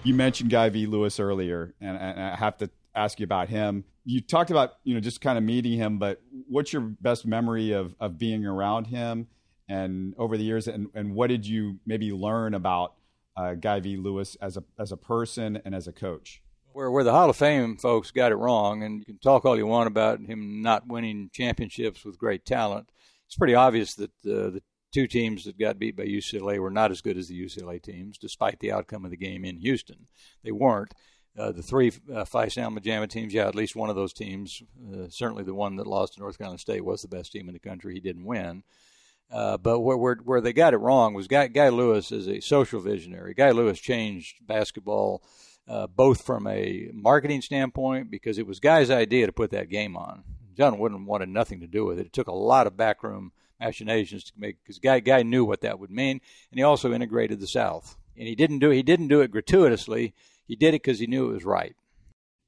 You mentioned Guy V. Lewis earlier, and I have to ask you about him. You talked about, just kind of meeting him, but what's your best memory of being around him and over the years, and what did you maybe learn about Guy V. Lewis as a person and as a coach? Where the Hall of Fame folks got it wrong, and you can talk all you want about him not winning championships with great talent, it's pretty obvious that the two teams that got beat by UCLA were not as good as the UCLA teams, despite the outcome of the game in Houston. They weren't. The three Phi Alma Jama teams, at least one of those teams, certainly the one that lost to North Carolina State, was the best team in the country. He didn't win. But where they got it wrong was Guy Lewis is a social visionary. Guy Lewis changed basketball both from a marketing standpoint, because it was Guy's idea to put that game on. John Wooden wanted nothing to do with it. It took a lot of backroom machinations to make, because Guy knew what that would mean, and he also integrated the South. And he didn't do it gratuitously. He did it because he knew it was right.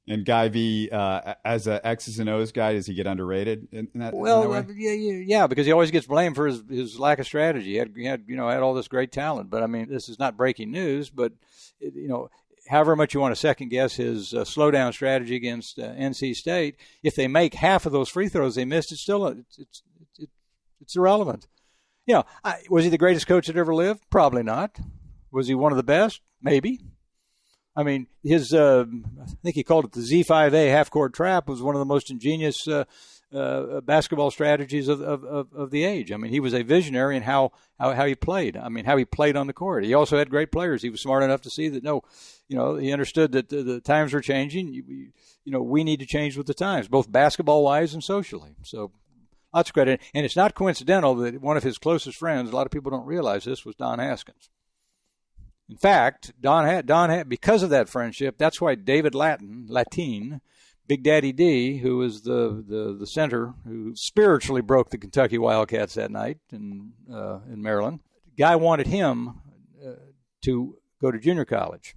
And Guy V, as a X's and O's guy, does he get underrated in that way? Yeah, because he always gets blamed for his lack of strategy. He had all this great talent, but I mean, this is not breaking news. But however much you want to second guess his slow down strategy against NC State, if they make half of those free throws they missed, it's still it's irrelevant. Was he the greatest coach that ever lived? Probably not. Was he one of the best? Maybe. I mean, his I think he called it the Z5A half-court trap, was one of the most ingenious basketball strategies of the age. I mean, he was a visionary in how he played. I mean, how he played on the court. He also had great players. He was smart enough to see that, he understood that the times were changing. We need to change with the times, both basketball-wise and socially. So lots of credit. And it's not coincidental that one of his closest friends, a lot of people don't realize this, was Don Haskins. In fact, Don had, because of that friendship, that's why David Latine, Big Daddy D, who was the center who spiritually broke the Kentucky Wildcats that night in Maryland, Guy wanted him to go to junior college.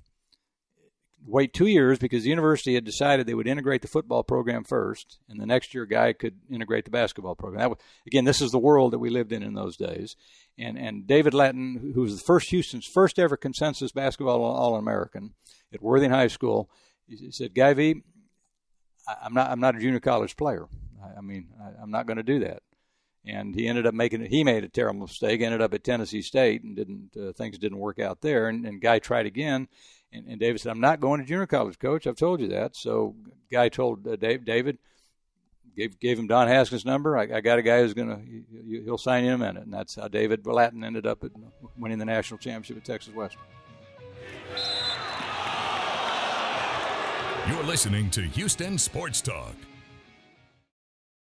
Wait 2 years, because the university had decided they would integrate the football program first, and the next year Guy could integrate the basketball program. Again, this is the world that we lived in those days. And David Lattin, who was Houston's first ever consensus basketball All-American at Worthing High School, he said, Guy V, I'm not a junior college player. I'm not going to do that. And he ended up he made a terrible mistake, ended up at Tennessee State, and things didn't work out there. And Guy tried again. And David said, I'm not going to junior college, Coach. I've told you that. So Guy told David, gave him Don Haskins' number. I got a guy who's he'll sign you in a minute. And that's how David Lattin ended up winning the national championship at Texas Western. You're listening to Houston Sports Talk.